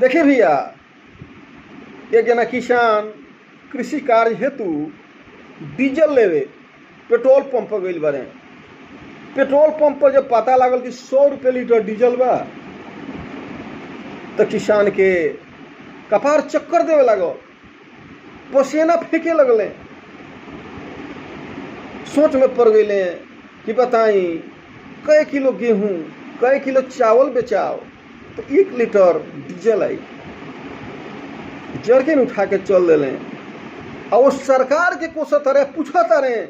देखिए भैया, एक जना किसान कृषि कार्य हेतु डीजल लेवे पेट्रोल पंप पर गइल बारे। पेट्रोल पंप पर जब पता लागल कि 100 रुपये लीटर डीजल बा तो किसान के कपार चक्कर देवे लागल, पसीना फेंके लगले। सोच में पड़ गए कि बताई कै किलो गेहूं कै किलो चावल बेचाओ तो 1 लीटर डीजल आई। जरकिन उठा के चल दिले और वो सरकार के कोसत रहे, पूछत रहे,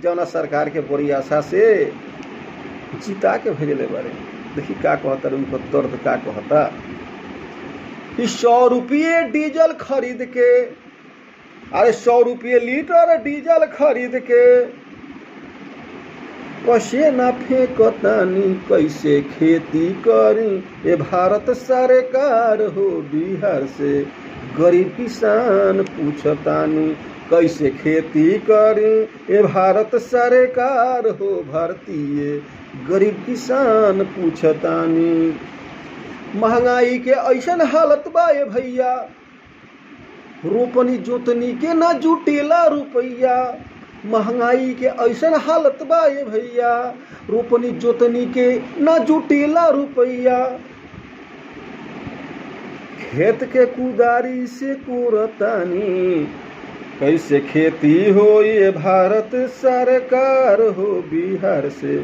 जौना सरकार के बड़ी आशा से जीता के भेजले बारे। देखी का कहता रहे, उनको दर्द का कहता। 100 रुपये डीजल खरीद के, अरे 100 रुपये लीटर डीजल खरीद के पसीना फेंकतानी, कैसे खेती करी ए भारत सरकार हो। बिहार से गरीब किसान पूछतानी, कैसे खेती करी ए भारत सरकार हो। भारतीय गरीब किसान पूछतानी, महंगाई के ऐसन हालत बा ए भैया, रोपनी जोतनी के ना जुटेला रुपैया। महंगाई के ऐसन हालत बा ए भैया, रोपनी जोतनी के ना जुटेला रुपैया। खेत के कुदारी से कोरतानी, कैसे खेती हो ये भारत सरकार हो। बिहार से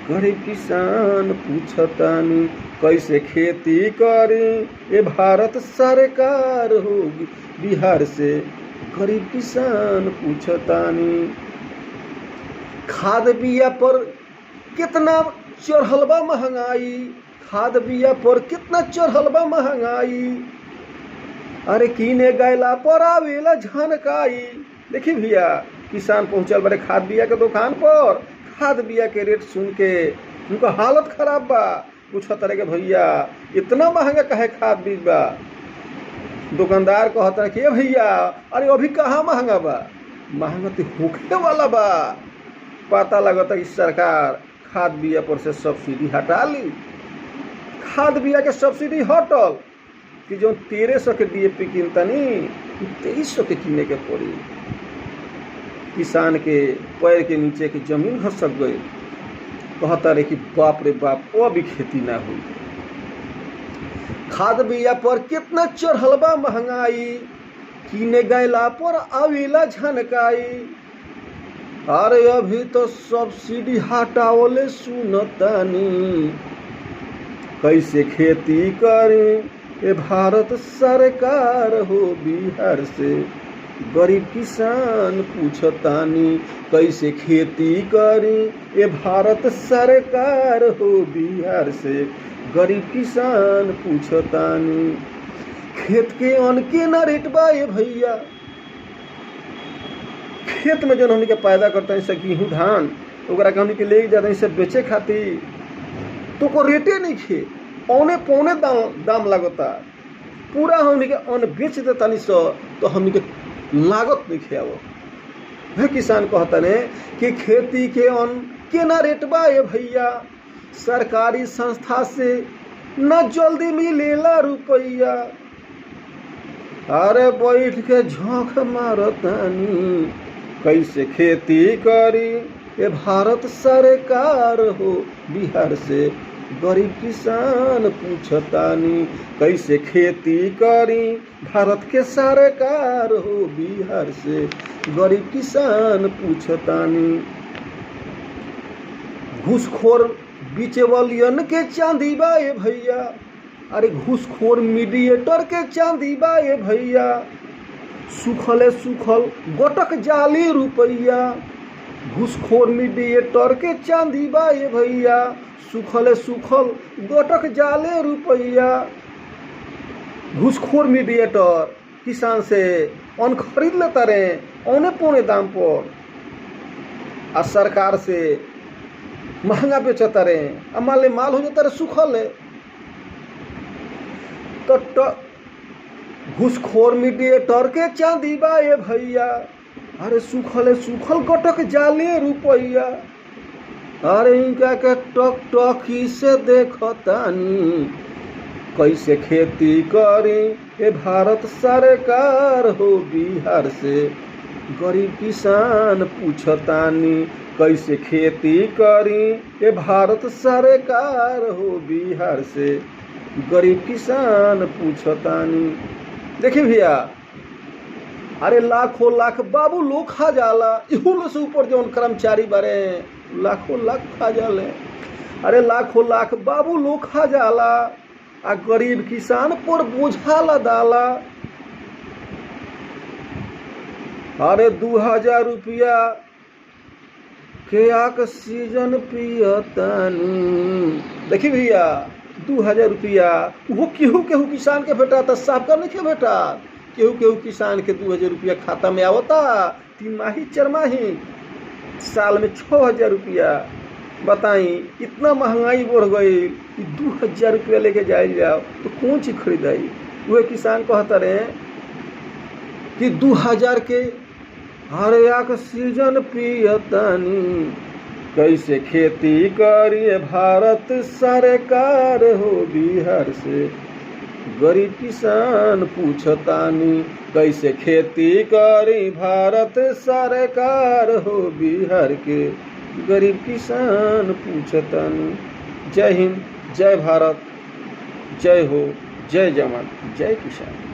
गरीब किसान पूछतानी, कैसे खेती करी ये भारत सरकार हो। बिहार से गरीब किसान पूछतानी, खाद बिया पर कितना चढ़ल बा महंगाई, खाद बिया पर कितना चढ़ल बा महंगाई। अरे किने गैला पर आवेला झनकाई। देखी भैया, किसान पहुंचल बड़े खाद बिया के दुकान पर, खाद बिया के रेट सुन के उनका हालत खराब बा। पूछत रहे कि भैया इतना महंगा काहे खाद बीज बा। दुकानदार कहता है कि भैया अरे अभी कहाँ महंगा बा, महंगा तो होखे वाला बा। पता लगता कि सरकार खाद बिया पर से सब्सिडी हटा ली। खाद बिया के सब्सिडी हटल कि जो 1300 के DAP किनतनी 2300 के किने के पड़ी। किसान के पैर के नीचे की जमीन घसक गई। कहता रहे कि बाप रे बाप, वो अभी खेती ना हुई। खाद बिया पर कितना चढ़ल बा महंगाई, किने गैला पर आवेला झनकाई। अरे अभी तो सब्सिडी हटावले सुनतानी, कैसे खेती करे ए भारत सरकार हो। बिहार से गरीब किसान पूछतानी, कैसे खेती करी ए भारत सरकार हो। बिहार से गरीब किसान पूछतानी, खेत के अन्न के ना रेट बा ए भैया। खेत में जो हमनी के पैदा करते हैं, गेहूँ धान, ओकरा के हमनी के ले जाते हैं बेचे खातिर, तो को रेटे नहीं खे, पौने पौने दाम लगता। पूरा हमनी के अन्न बेच देता सो तो हमनी के लागत नहीं खे। वह किसान कहता ने कि खेती के अन्न के ना रेट बा ए भैया, सरकारी संस्था से न जल्दी मिलेला रुपैया। अरे बैठ के झोंक मारतानी, कैसे खेती करी ए भारत सरकार हो। बिहार से गरीब किसान पूछतानी, कैसे खेती करी भारत के सरकार हो। बिहार से गरीब किसान पूछतानी, घूसखोर बिचवलियन के चांदी बा ए भैया। अरे घूसखोर मीडिएटर के चांदी बा ए भैया, सुखले सुखल गोटक जाली रुपैया। घूसखोर मीडिएटर के चांदी बा ए भैया, सुखले सुखल गोटक जाले रुपैया। घूसखोर मीडिएटर किसान से अन्न खरीद लेता रहे औने पौने दाम पर, आ सरकार से महंगा बेचता रहे। अब माल माल हो जाता रहे सुखल है तो घूसखोर मीडिएटर के चांदी बा ए भैया। अरे सुखल गोटक जाले रुपैया। अरे इनका के टक टकी से देखतानी, कैसे खेती करी ए भारत सरकार हो बिहार से। गरीब किसान पूछतानी कैसे खेती करी ए भारत सरकार हो बिहार से। गरीब किसान पूछतानी। देखिए भैया, अरे लाखों लाख बाबू लोग खा जाला, इहुलो से ऊपर जो कर्मचारी बारे लाखों लाख खा जाले। अरे लाखों लाख बाबू लोग खा जाला आ गरीब किसान पर बोझा लदाला। अरे 2000 रुपया के ऑक्सीजन पियतानी। देखिए भैया, 2000 रुपया वो केहू केहू किसान के भेटा था, सबका नहीं के भेटा। केहू केहू किसान के 2000 रुपया खाता में आवता, 3 माही 4 माही, साल में 6000 रुपया। बताई, इतना महंगाई बढ़ गई, 2000 रुपया लेके जाओ तो कौन चीज खरीदाई। वह किसान कहता रहे कि 2000 के हर ऑक्सीजन पियतानी। कैसे खेती करिए भारत सरकार हो बिहार से। गरीब किसान पूछतानी कैसे खेती करी भारत सरकार हो बिहार के। गरीब किसान पूछतानी। जय हिंद, जय भारत, जय हो, जय जवान, जय किसान।